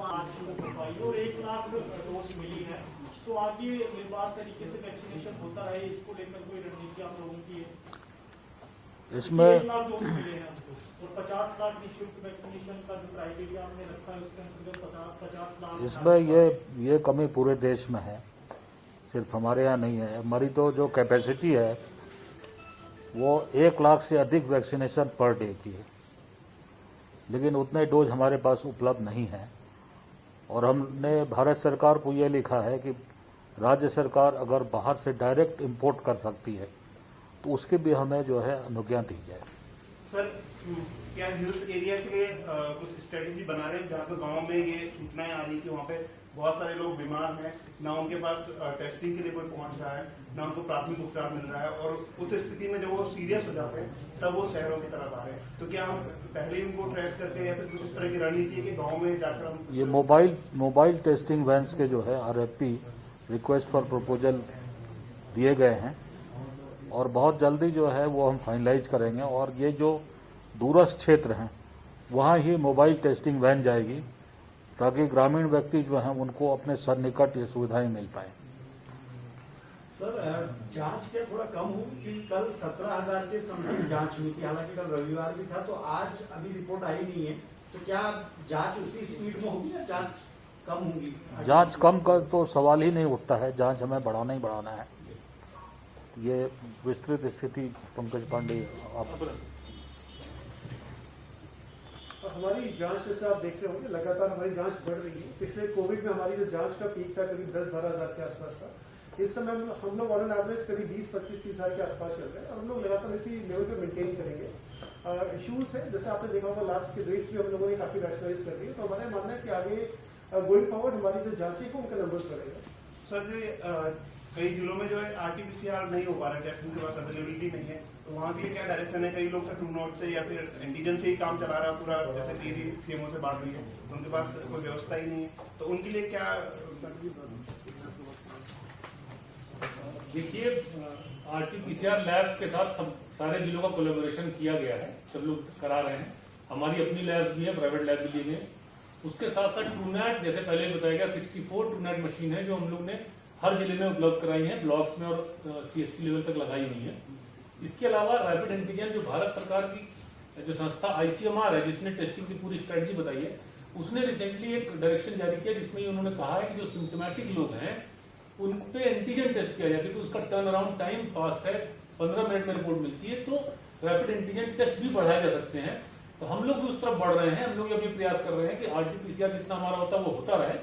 आज और 1 लाख डोज मिली है, तो आगे निर्बाध तरीके से वैक्सीनेशन होता रहे, इसको लेकर कोई रणनीति आप लोगों की है? इसमें 1 लाख डोज मिले हैं हमको और 50 लाख निःशुल्क वैक्सीनेशन का जो क्राइटेरिया हमने रखा है उसके अंतर्गत 50 लाख। इसमें ये कमी पूरे देश में है, सिर्फ हमारे यहाँ नहीं है। हमारी तो जो कैपेसिटी है वो 1 लाख से अधिक वैक्सीनेशन पर डे की है, लेकिन उतने डोज हमारे पास उपलब्ध नहीं है। और हमने भारत सरकार को ये लिखा है कि राज्य सरकार अगर बाहर से डायरेक्ट इंपोर्ट कर सकती है तो उसके भी हमें जो है अनुज्ञा दी जाए। सर, क्या हिल्स एरिया के कुछ स्ट्रेटेजी बना रहे हैं जहाँ पे गाँव में ये सूचनाएं आ रही कि वहाँ पे बहुत सारे लोग बीमार हैं, ना उनके पास टेस्टिंग के लिए कोई पहुंच रहा है, ना उनको प्राथमिक उपचार मिल रहा है, और उस स्थिति में जब वो सीरियस हो जाते हैं तब वो शहरों की तरफ आ रहे हैं, तो क्या हम पहले ही उनको ट्रेस करते हैं या फिर कुछ इस तरह की रणनीति है कि गाँव में जाकर हम ये मोबाइल टेस्टिंग वैन्स के जो है RFP रिक्वेस्ट फॉर प्रपोजल दिए गए हैं और बहुत जल्दी जो है वो हम फाइनलाइज करेंगे। और ये जो दूरस्थ क्षेत्र हैं वहाँ ही मोबाइल टेस्टिंग वैन जाएगी ताकि ग्रामीण व्यक्ति जो हैं उनको अपने सन्निकट ये सुविधाएं मिल पाए। सर, जांच क्या थोड़ा कम हुई क्योंकि कल 17,000 के समथिंग जांच हुई थी, हालांकि कल रविवार भी था, तो आज अभी रिपोर्ट आई नहीं है, तो क्या जांच उसी स्पीड में होगी या जांच कम होगी? जांच कम कर तो सवाल ही नहीं उठता है, जांच हमें बढ़ाना ही बढ़ाना है। ये विस्तृत स्थिति पंकज पांडे आप। हमारी जांच जैसे आप देख रहे होंगे लगातार हमारी जांच बढ़ रही है। पिछले कोविड में हमारी जो जांच का पीक था करीब 10-12 हज़ार के आसपास था। इस समय हम लोग ऑन एन एवरेज करीब 20-25-30 हज़ार के आसपास चल रहे हैं और हम लोग लगातार इसी लेवल पे मेंटेन करेंगे। इश्यूज है जैसे आपने देखा होगा लैब्स के रेट्स भी हम लोगों ने काफी रैशनलाइज कर दिए, तो हमारा मानना है कि आगे गोइंग फॉरवर्ड हमारी जो जांच है उनका नंबर्स बढ़ेगा। सर, कई जिलों में जो है RT-PCR नहीं हो पा रहा है, टेस्टिंग के पास अवेलेबिलिटी नहीं है, तो वहाँ के लिए क्या डायरेक्शन है? कई लोग ट्रू नोट से या फिर एंटीजन से ही काम चला रहा है पूरा, जैसे मेरी CMO से बात हुई है, उनके पास कोई व्यवस्था ही नहीं है, तो उनके लिए क्या? देखिए, RT-PCR लैब के साथ सारे जिलों का कोलैबोरेशन किया गया है, सब लोग करा रहे हैं। हमारी अपनी लैब्स भी है, प्राइवेट लैब भी ली गई। उसके साथ साथ ट्रूनेट, जैसे पहले बताया गया, 64 ट्रूनेट मशीन है जो हम लोग ने हर जिले में उपलब्ध कराई है, ब्लॉक्स में और CHC लेवल तक लगाई हुई है। इसके अलावा रैपिड एंटीजन जो भारत सरकार की जो संस्था ICMR है जिसने टेस्टिंग की पूरी स्ट्रेटजी बताई है, उसने रिसेंटली एक डायरेक्शन जारी किया जिसमें उन्होंने कहा है कि जो सिम्टोमेटिक लोग हैं उन पे एंटीजन टेस्ट किया जाए, क्योंकि उसका टर्न अराउंड टाइम फास्ट है, 15 मिनट में रिपोर्ट मिलती है, तो रैपिड एंटीजन टेस्ट भी बढ़ाए जा सकते हैं। तो हम लोग भी उस तरफ बढ़ रहे हैं। हम लोग अभी प्रयास कर रहे हैं कि RT-PCR जितना हमारा होता है वो होता रहे।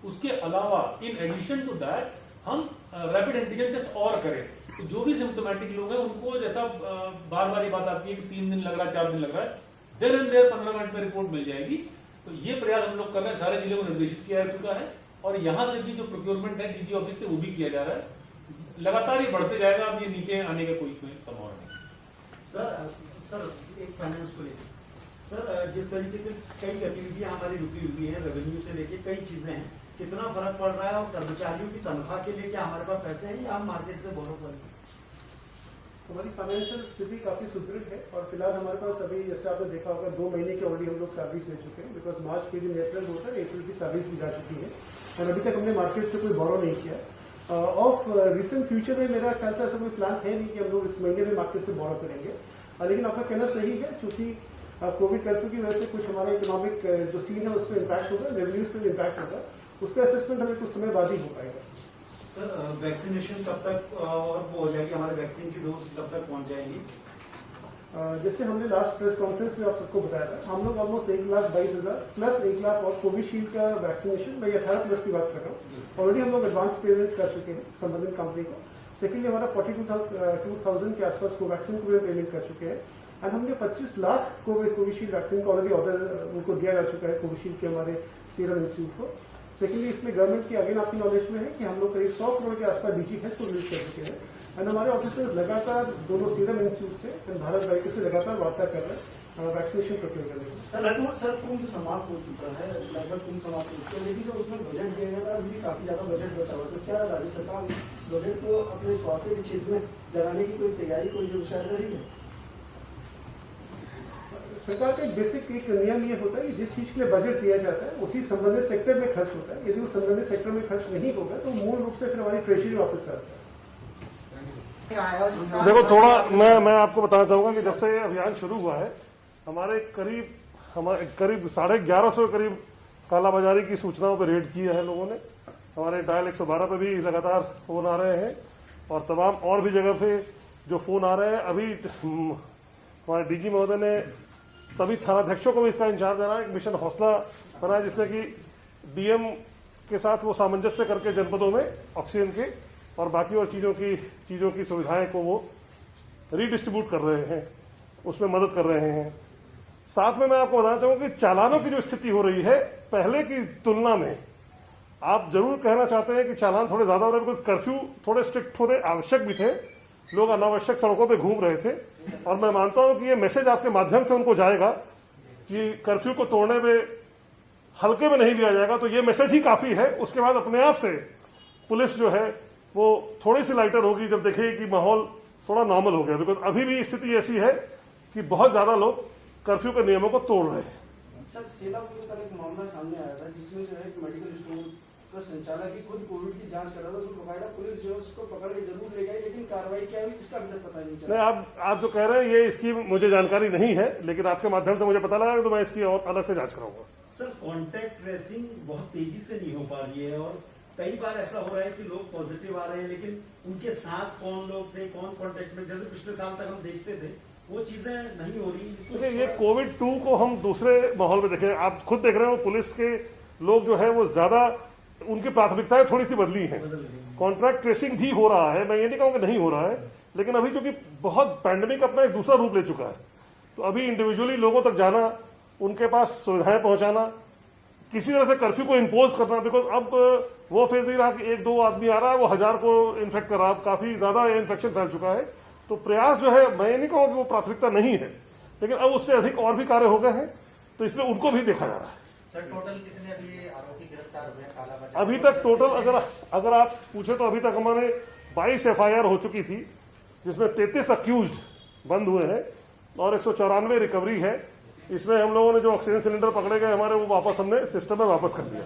उसके अलावा इन एडिशन टू दैट हम रैपिड एंटीजन टेस्ट और करें, तो जो भी सिम्टोमेटिक लोग हैं उनको, जैसा बार बार ये बात आती है कि 3 दिन लग रहा है, 4 दिन लग रहा है, देर एंड देर 15 मिनट में रिपोर्ट मिल जाएगी। तो ये प्रयास हम लोग कर रहे हैं, सारे जिले को निर्देशित किया जा चुका है और यहाँ से भी जो प्रोक्योरमेंट है DG ऑफिस से वो भी किया जा रहा है। लगातार ये बढ़ते जाएगा, अब ये नीचे आने का कोई इसमें संभावना नहीं। सर एक फाइनेंस को लेकर सर, जिस तरीके से कई गतिविधियां हमारी रुकी हुई है, रेवेन्यू से लेके कई चीजें हैं, कितना फर्क पड़ रहा है? और कर्मचारियों की तनख्वाह के लिए क्या हमारे पास पैसे हैं या हम मार्केट से बोरो करेंगे? हमारी फाइनेंशियल स्थिति काफी सुदृढ़ है और फिलहाल हमारे पास अभी, जैसे आपने देखा होगा, 2 महीने की ऑलरेडी हम लोग सैलरीज ले चुके हैं, बिकॉज मार्च के दिन अप्रैल होता है, अप्रैल की सैलरीज भी जा चुकी है और अभी तक हमने मार्केट से कोई बोरो नहीं किया। ऑफ रिसेंट फ्यूचर में मेरा ख्याल से ऐसा कोई प्लान है नहीं कि हम लोग इस महीने में मार्केट से बोरो करेंगे। लेकिन आपका कहना सही है, क्योंकि कोविड कर्फ्यू की वजह से कुछ हमारा इकोनॉमिक जो सीन है उस पर इम्पैक्ट होगा, रेवेन्यूज पर इम्पैक्ट होगा, उसका असेसमेंट हमें कुछ समय बाद ही हो पाएगा। सर, वैक्सीनेशन कब तक और वो हो जाएगी, हमारे वैक्सीन की डोज कब तक पहुंच जाएगी? जैसे हमने लास्ट प्रेस कॉन्फ्रेंस में आप सबको बताया था, हम लोग ऑलमोस्ट 1,22,000 प्लस 1 लाख और कोविशील्ड का वैक्सीनेशन, मैं 18+ की बात कर रहा हूँ, ऑलरेडी हम लोग एडवांस पेमेंट कर चुके हैं संबंधित कंपनी को। सेकेंडली हमारा 42,000 के आसपास कोवैक्सीन को भी पेमेंट कर चुके हैं एंड हमने 25 लाख कोविशील्ड वैक्सीन का ऑलरेडी ऑर्डर उनको दिया जा चुका है, कोविशील्ड के हमारे सीरम इंस्टीट्यूट को। सेकेंडली इसमें गवर्नमेंट की अगेन आपकी नॉलेज में है कि हम लोग करीब 100 करोड़ के आसपास DG हेल्थ को रिलीज कर चुके हैं एंड हमारे ऑफिसर्स लगातार दोनों सीरम इंस्टीट्यूट से एंड भारत बायोटेक से लगातार वार्ता कर रहे हैं वैक्सीनेशन प्रोक्योर करने के। सर कुंभ समाप्त हो चुका है, लगभग कुंभ समाप्त हो चुका है, लेकिन जो उसमें बजट दिया गया था अभी काफी ज्यादा बजट बचा हुआ है, तो क्या राज्य सरकार बजट को अपने स्वास्थ्य के क्षेत्र में लगाने की कोई तैयारी, कोई जो विचार कर रही है? सरकार का एक बेसिक एक नियम ये होता है कि जिस चीज के लिए बजट दिया जाता है उसी संबंधित सेक्टर में खर्च होता है। यदि उस संबंधित सेक्टर में खर्च नहीं होगा तो मूल रूप से फिर हमारी ट्रेजरी वापस आता है। देखो थोड़ा मैं आपको बताना चाहूंगा कि जब से ये अभियान शुरू हुआ है हमारे करीब 1150 के करीब कालाबाजारी की सूचनाओं पर रेड किया है लोगों ने। हमारे डायल 112 पे भी लगातार फोन आ रहे हैं और तमाम और भी जगह पे जो फोन आ रहे हैं। अभी हमारे डीजी महोदय ने सभी थानाध्यक्षों को भी इसका इंचार्ज देना है। एक मिशन हौसला बनाया जिसमें कि डीएम के साथ वो सामंजस्य करके जनपदों में ऑक्सीजन के और बाकी और चीजों की सुविधाएं को वो रीडिस्ट्रीब्यूट कर रहे हैं, उसमें मदद कर रहे हैं। साथ में मैं आपको बताना चाहूंगा कि चालानों की जो स्थिति हो रही है पहले की तुलना में, आप जरूर कहना चाहते हैं कि चालान थोड़े ज्यादा हो रहे हैं बिकॉज कर्फ्यू थोड़े स्ट्रिक्ट थोड़े आवश्यक भी थे, लोग अनावश्यक सड़कों पे घूम रहे थे। और मैं मानता हूं कि ये मैसेज आपके माध्यम से उनको जाएगा कि कर्फ्यू को तोड़ने में हल्के में नहीं लिया जाएगा, तो ये मैसेज ही काफी है। उसके बाद अपने आप से पुलिस जो है वो थोड़ी सी लाइटर होगी जब देखेगी कि माहौल थोड़ा नॉर्मल हो गया, बिकॉज अभी भी स्थिति ऐसी है कि बहुत ज्यादा लोग कर्फ्यू के नियमों को तोड़ रहे हैं। सर सीतापुर में कल एक मामला सामने आया था जिसमें जो है मेडिकल स्टोर का संचालक ही खुद कोविड की जांच कर रहा था, तो बकायदा पुलिस जो है उसको पकड़ के जरूर ले गई, लेकिन कार्रवाई क्या हुई इसका अभी तक पता नहीं चला। नहीं, आप जो कह रहे हैं ये इसकी मुझे जानकारी नहीं है, लेकिन आपके माध्यम से मुझे पता लगा तो मैं इसकी और अलग से जांच कराऊंगा। सर कॉन्टैक्ट ट्रेसिंग बहुत तेजी से नहीं हो पा रही है और कई बार ऐसा हो रहा है कि लोग पॉजिटिव आ रहे हैं लेकिन उनके साथ कौन लोग थे, कौन कॉन्टैक्ट में, जैसे पिछले साल तक हम देखते थे, वो चीजें नहीं हो रही। देखिए ये कोविड-2 को हम दूसरे माहौल में देखें, आप खुद देख रहे हो पुलिस के लोग जो है वो ज्यादा उनकी प्राथमिकताएं थोड़ी सी बदली हैं। कॉन्ट्रैक्ट ट्रेसिंग भी हो रहा है, मैं ये नहीं कहूंगा नहीं हो रहा है, लेकिन अभी क्योंकि बहुत पैंडेमिक अपना एक दूसरा रूप ले चुका है तो अभी इंडिविजुअली लोगों तक जाना, उनके पास सुविधाएं पहुंचाना, किसी तरह से कर्फ्यू को इम्पोज करना, बिकॉज अब वो फेज नहीं रहा कि 1-2 आदमी आ रहा है वो 1000 को इन्फेक्ट कर रहा है, काफी ज्यादा इन्फेक्शन फैल चुका है। तो प्रयास जो है मैं ये नहीं कहूंगा कि वो प्राथमिकता नहीं है, लेकिन अब उससे अधिक और भी कार्य हो गए हैं तो इसलिए उनको भी देखा जा रहा है। सर टोटल कितने अभी आरोपी गिरफ्तार हुए कालाबाजारी? अभी तक टोटल अगर आप पूछे तो अभी तक हमारे 22 FIR हो चुकी थी जिसमें 33 अक्यूज्ड बंद हुए हैं और 194 रिकवरी है। इसमें हम लोगों ने जो ऑक्सीजन सिलेंडर पकड़े गए हमारे वो वापस हमने सिस्टम में वापस कर दिया।